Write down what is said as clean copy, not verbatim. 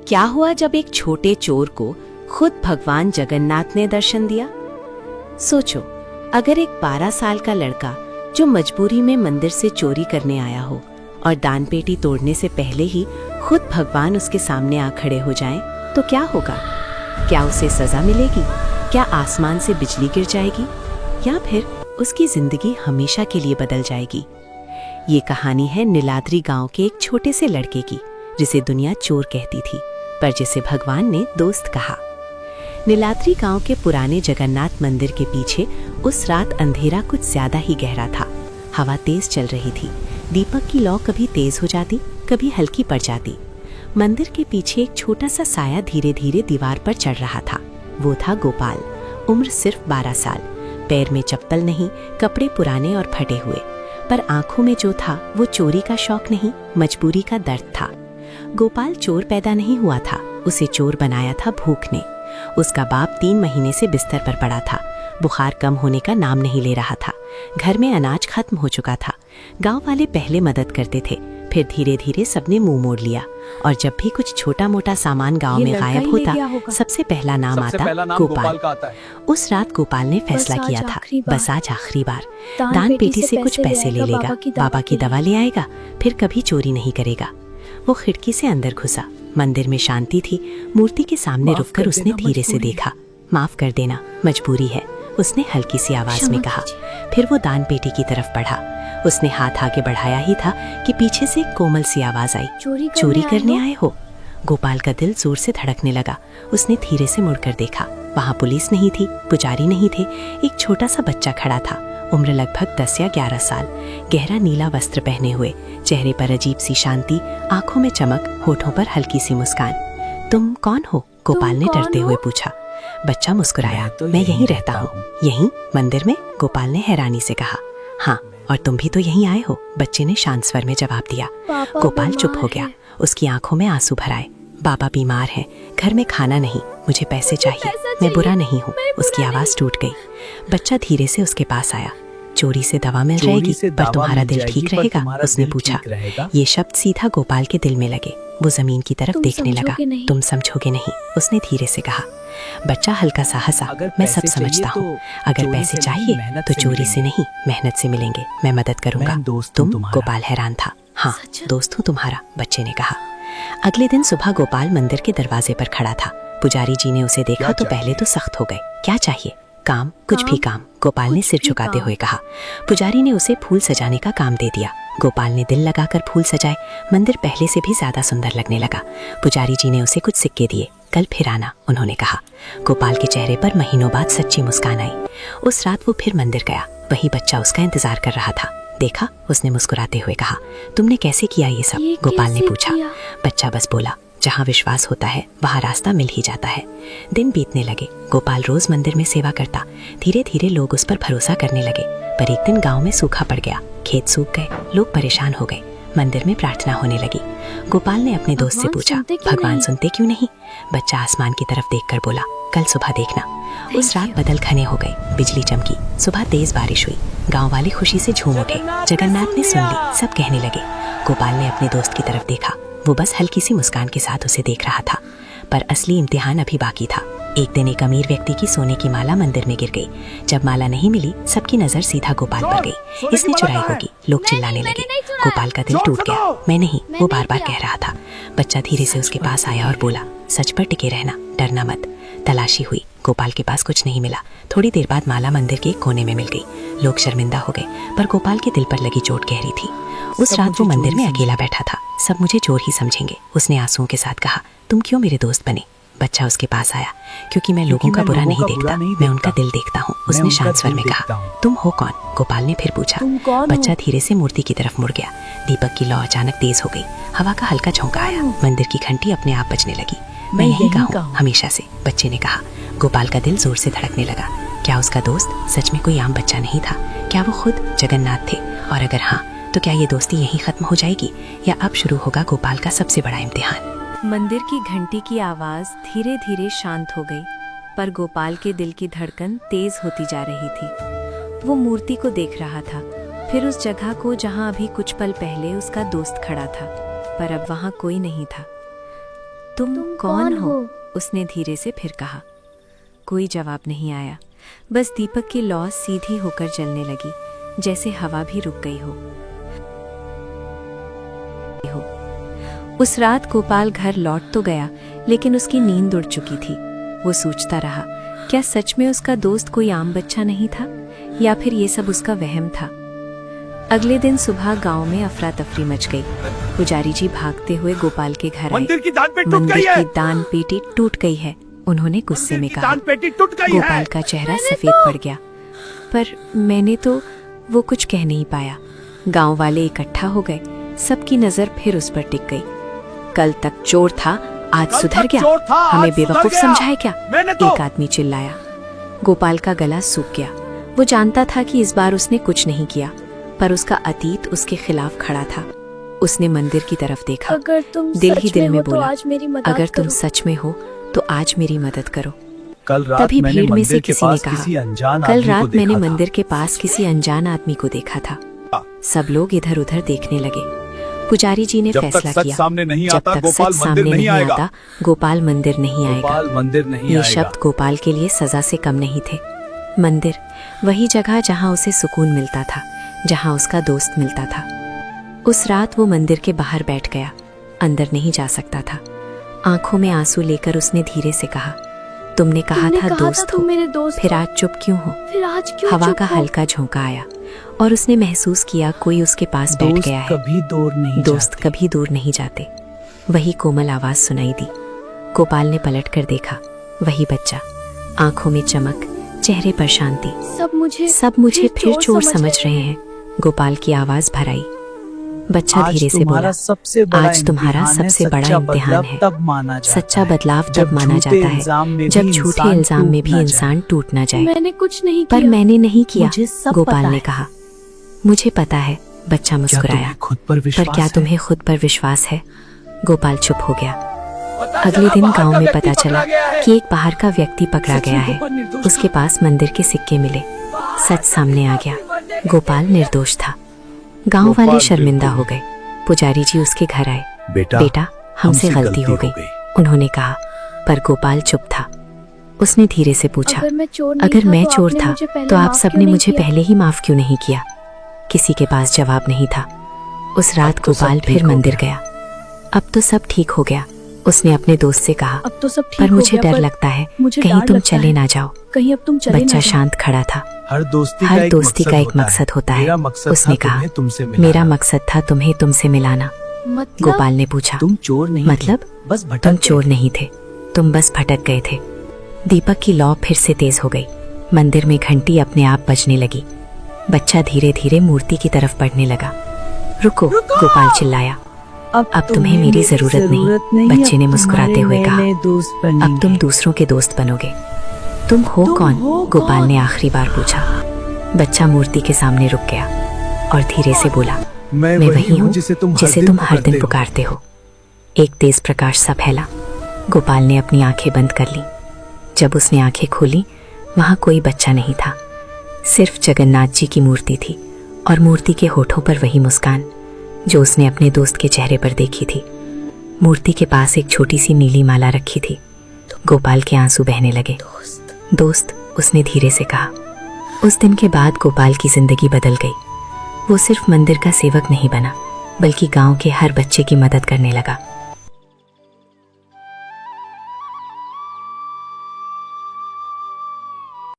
क्या हुआ जब एक छोटे चोर को खुद भगवान जगन्नाथ ने दर्शन दिया? सोचो, अगर एक 12 साल का लड़का जो मजबूरी में मंदिर से चोरी करने आया हो और दान पेटी तोड़ने से पहले ही खुद भगवान उसके सामने आ खड़े हो जाएं, तो क्या होगा? क्या उसे सजा मिलेगी? क्या आसमान से बिजली गिर जाएगी? या फिर उसकी जिंदगी हमेशा के लिए बदल जाएगी? ये कहानी है नीलाद्री गांव के एक छोटे से लड़के की, जिसे दुनिया चोर कहती थी, पर जिसे भगवान ने दोस्त कहा। नीलाद्री गांव के पुराने जगन्नाथ मंदिर के पीछे उस रात अंधेरा कुछ ज्यादा ही गहरा था। हवा तेज चल रही थी। दीपक की लौ कभी तेज हो जाती, कभी हल्की पड़ जाती। मंदिर के पीछे एक छोटा सा साया धीरे धीरे दीवार पर चढ़ रहा था। वो था गोपाल। उम्र सिर्फ 12 साल। पैर में चप्पल नहीं, कपड़े पुराने और फटे हुए, पर आंखों में जो था वो चोरी का शौक नहीं, मजबूरी का दर्द था। गोपाल चोर पैदा नहीं हुआ था, उसे चोर बनाया था भूख ने। उसका बाप 3 महीने से बिस्तर पर पड़ा था। बुखार कम होने का नाम नहीं ले रहा था। घर में अनाज खत्म हो चुका था। गांव वाले पहले मदद करते थे, फिर धीरे धीरे सबने मुंह मोड़ लिया, और जब भी कुछ छोटा मोटा सामान गांव में गायब होता, सबसे पहला नाम आता गोपाल। उस रात गोपाल ने फैसला किया था, बस आज आखिरी बार दान पेटी से कुछ पैसे ले लेगा, बाबा की दवा ले आएगा, फिर कभी चोरी नहीं करेगा। वो खिड़की से अंदर घुसा। मंदिर में शांति थी। मूर्ति के सामने रुककर उसने धीरे से देखा। माफ कर देना, मजबूरी है, उसने हल्की सी आवाज में कहा। फिर वो दान पेटी की तरफ बढ़ा। उसने हाथ आगे बढ़ाया ही था कि पीछे से एक कोमल सी आवाज आई, चोरी करने आए हो? गोपाल का दिल जोर से धड़कने लगा। उसने धीरे से मुड़कर देखा। वहाँ पुलिस नहीं थी, पुजारी नहीं थे, एक छोटा सा बच्चा खड़ा था। उम्र लगभग 10 या 11 साल। गहरा नीला वस्त्र पहने हुए, चेहरे पर अजीब सी शांति, आंखों में चमक, होठों पर हल्की सी मुस्कान। तुम कौन हो? गोपाल ने डरते हुए पूछा। बच्चा मुस्कुराया। मैं यहीं रहता हूँ। यहीं मंदिर में? गोपाल ने हैरानी से कहा। हाँ, और तुम भी तो यहीं आए हो? बच्चे ने शांत स्वर में जवाब दिया। गोपाल चुप हो गया। उसकी आंखों में आंसू भर आए। बाबा बीमार हैं, घर में खाना नहीं, मुझे पैसे चाहिए, मैं बुरा नहीं हूँ। उसकी आवाज टूट गई। बच्चा धीरे से उसके पास आया। चोरी से दवा मिल जाएगी, पर तुम्हारा दिल ठीक रहेगा? उसने पूछा। ये शब्द सीधा गोपाल के दिल में लगे। वो जमीन की तरफ देखने लगा। तुम समझोगे नहीं, उसने धीरे से कहा। बच्चा हल्का सा हंसा। मैं सब समझता हूँ। अगर पैसे चाहिए तो चोरी से नहीं, मेहनत से मिलेंगे। मैं मदद करूंगा। तुम? गोपाल हैरान था। हाँ, दोस्त हूँ तुम्हारा, बच्चे ने कहा। अगले दिन सुबह गोपाल मंदिर के दरवाजे पर खड़ा था। पुजारी जी ने उसे देखा तो पहले तो सख्त हो गए। क्या चाहिए? काम, कुछ भी काम, गोपाल ने सिर झुकाते हुए कहा। पुजारी ने उसे फूल सजाने का काम दे दिया। गोपाल ने दिल लगाकर फूल सजाए। मंदिर पहले से भी ज्यादा सुंदर लगने लगा। पुजारी जी ने उसे कुछ सिक्के दिए। कल फिर आना, उन्होंने कहा। गोपाल के चेहरे पर महीनों बाद सच्ची मुस्कान आई। उस रात वो फिर मंदिर गया। वही बच्चा उसका इंतजार कर रहा था। देखा, उसने मुस्कुराते हुए कहा। तुमने कैसे किया ये सब? गोपाल ने पूछा। बच्चा बस बोला, जहाँ विश्वास होता है वहाँ रास्ता मिल ही जाता है। दिन बीतने लगे। गोपाल रोज मंदिर में सेवा करता। धीरे धीरे लोग उस पर भरोसा करने लगे। पर एक दिन गांव में सूखा पड़ गया। खेत सूख गए। लोग परेशान हो गए। मंदिर में प्रार्थना होने लगी। गोपाल ने अपने दोस्त से पूछा, भगवान सुनते क्यों नहीं? बच्चा आसमान की तरफ देखकर बोला, कल सुबह देखना। उस रात बादल घने हो गए। बिजली चमकी। सुबह तेज बारिश हुई। गांव वाले खुशी से झूम उठे। जगन्नाथ ने सुन ली। सब कहने लगे। गोपाल ने अपने दोस्त की तरफ देखा। वो बस हल्की सी मुस्कान के साथ उसे देख रहा था। पर असली इम्तिहान अभी बाकी था। एक दिन एक अमीर व्यक्ति की सोने की माला मंदिर में गिर गई। जब माला नहीं मिली, सबकी नजर सीधा गोपाल पर गई। इसने चुराई होगी। लोग चिल्लाने लगे। गोपाल का दिल टूट गया। मैं नहीं, वो बार बार कह रहा था। बच्चा धीरे से उसके पास आया और बोला, सच पर टिके रहना, डरना मत। तलाशी हुई। गोपाल के पास कुछ नहीं मिला। थोड़ी देर बाद माला मंदिर के एक कोने में मिल गई। लोग शर्मिंदा हो गए, पर गोपाल के दिल पर लगी चोट गहरी थी। उस रात वो मंदिर में अकेला बैठा था। सब मुझे चोर ही समझेंगे, उसने आंसुओं के साथ कहा। तुम क्यों मेरे दोस्त बने? बच्चा उसके पास आया। क्योंकि मैं लोगों का बुरा नहीं देखता, मैं उनका दिल देखता हूँ, उसने शांत स्वर में कहा। तुम हो कौन? गोपाल ने फिर पूछा। बच्चा धीरे से मूर्ति की तरफ मुड़ गया। दीपक की लौ अचानक तेज हो गई। हवा का हल्का झोंका आया। मंदिर की घंटी अपने आप बजने लगी। मैं यहीं का हूँ, हमेशा से, बच्चे ने कहा। गोपाल का दिल जोर से धड़कने लगा। क्या उसका दोस्त सच में कोई आम बच्चा नहीं था? क्या वो खुद जगन्नाथ थे? और अगर हाँ, तो क्या ये दोस्ती यहीं खत्म हो जाएगी, या अब शुरू होगा गोपाल का सबसे बड़ा इम्तिहान? मंदिर की घंटी की आवाज धीरे धीरे शांत हो गई, पर गोपाल के दिल की धड़कन तेज होती जा रही थी। वो मूर्ति को देख रहा था, फिर उस जगह को जहां अभी कुछ पल पहले उसका दोस्त खड़ा था, पर अब वहां कोई नहीं था। तुम कौन हो? उसने धीरे से फिर कहा। कोई जवाब नहीं आया, बस दीपक की लौ सीधी होकर जलने लगी, जैसे हवा भी रुक गई हो। उस रात गोपाल घर लौट तो गया, लेकिन उसकी नींद उड़ चुकी थी। वो सोचता रहा, क्या सच में उसका दोस्त कोई आम बच्चा नहीं था, या फिर ये सब उसका वहम था। अगले दिन सुबह गांव में अफरा तफरी मच गई। पुजारी जी भागते हुए गोपाल के घर आए। मंदिर की दान पेटी टूट गई है, उन्होंने गुस्से में कहा। गोपाल का चेहरा सफेद पड़ गया, पर मैंने तो वो कुछ कह नहीं पाया। गांव वाले इकट्ठा हो गए, सबकी नजर फिर उस पर टिक गई। कल तक चोर था, आज सुधर गया, हमें बेवकूफ समझा है क्या? एक आदमी चिल्लाया। गोपाल का गला सूख गया। वो जानता था कि इस बार उसने कुछ नहीं किया, पर उसका अतीत उसके खिलाफ खड़ा था। उसने मंदिर की तरफ देखा, दिल ही दिल में बोला, अगर तुम सच में हो तो आज मेरी मदद करो। तभी भीड़ में से किसी ने कहा, कल रात मैंने मंदिर के पास किसी अनजान आदमी को देखा था। सब लोग इधर उधर देखने लगे। पुजारी जी ने फैसला किया, जब तक सच सामने नहीं आता गोपाल मंदिर नहीं आएगा। ये शब्द गोपाल के लिए सजा से कम नहीं थे। मंदिर, वही जगह जहां उसे सुकून मिलता था, जहां उसका दोस्त मिलता था। उस रात वो मंदिर के बाहर बैठ गया, अंदर नहीं जा सकता था। आंखों में आंसू लेकर उसने धीरे से कहा, तुमने कहा था दोस्त हो, फिर आज चुप क्यों हो? हवा का हल्का झोंका आया और उसने महसूस किया कोई उसके पास बैठ गया है। दोस्त कभी दूर नहीं जाते। वही कोमल आवाज सुनाई दी। गोपाल ने पलट कर देखा, वही बच्चा, आंखों में चमक, चेहरे पर शांति। सब मुझे फिर चोर समझ रहे हैं। गोपाल की आवाज भर आई। बच्चा धीरे से बोला, आज तुम्हारा सबसे बड़ा इम्तिहान है। सच्चा बदलाव तब माना जाता है जब झूठे इल्जाम में भी इंसान टूट न जाए। मैंने कुछ नहीं पर किया। मैंने नहीं किया, गोपाल ने है। कहा। मुझे पता है, बच्चा मुस्कुराया। पर क्या तुम्हें खुद पर विश्वास है? गोपाल चुप हो गया। अगले दिन गांव में पता चला कि एक बाहर का व्यक्ति पकड़ा गया है। उसके पास मंदिर के सिक्के मिले। सच सामने आ गया, गोपाल निर्दोष था। गांव वाले शर्मिंदा हो गए। पुजारी जी उसके घर आए। बेटा, हमसे गलती हो गई, उन्होंने कहा। पर गोपाल चुप था। उसने धीरे से पूछा, अगर मैं चोर था तो आप सबने मुझे पहले ही माफ क्यों नहीं किया? किसी के पास जवाब नहीं था। उस रात गोपाल फिर मंदिर गया। अब तो सब ठीक हो गया, उसने अपने दोस्त से कहा। अब तो सब ठीक पर हो मुझे गया, डर पर लगता है मुझे कहीं डर तुम लगता चले है, ना जाओ। कहीं अब तुम चले बच्चा ना जाओ। शांत खड़ा था। हर दोस्ती का एक मकसद होता है, उसने कहा। मेरा मकसद था तुम्हें तुमसे मिलाना। मतलब? गोपाल ने पूछा, तुम चोर नहीं मतलब? थे, बस भटक तुम गए चोर थे। नहीं थे, तुम बस भटक गए थे। दीपक की लौ फिर से तेज हो गई। मंदिर में घंटी अपने आप बजने लगी। बच्चा धीरे धीरे मूर्ति की तरफ बढ़ने लगा। रुको, गोपाल चिल्लाया। अब तुम्हें मेरी जरूरत नहीं, बच्चे ने मुस्कुराते हुए कहा। अब तुम दूसरों के दोस्त बनोगे। तुम हो कौन? गोपाल ने आखिरी बार पूछा। बच्चा मूर्ति के सामने रुक गया और धीरे से बोला, मैं वही हूँ जिसे तुम हर दिन पुकारते हो। एक तेज प्रकाश सा फैला। गोपाल ने अपनी आंखें बंद कर ली। जब उसने आंखें खोली, वहां कोई बच्चा नहीं था, सिर्फ जगन्नाथ जी की मूर्ति थी, और मूर्ति के होठों पर वही मुस्कान जो उसने अपने दोस्त के चेहरे पर देखी थी। मूर्ति के पास एक छोटी सी नीली माला रखी थी। गोपाल के आंसू बहने लगे। दोस्त, उसने धीरे से कहा। उस दिन के बाद गोपाल की जिंदगी बदल गई। वो सिर्फ मंदिर का सेवक नहीं बना, बल्कि गांव के हर बच्चे की मदद करने लगा।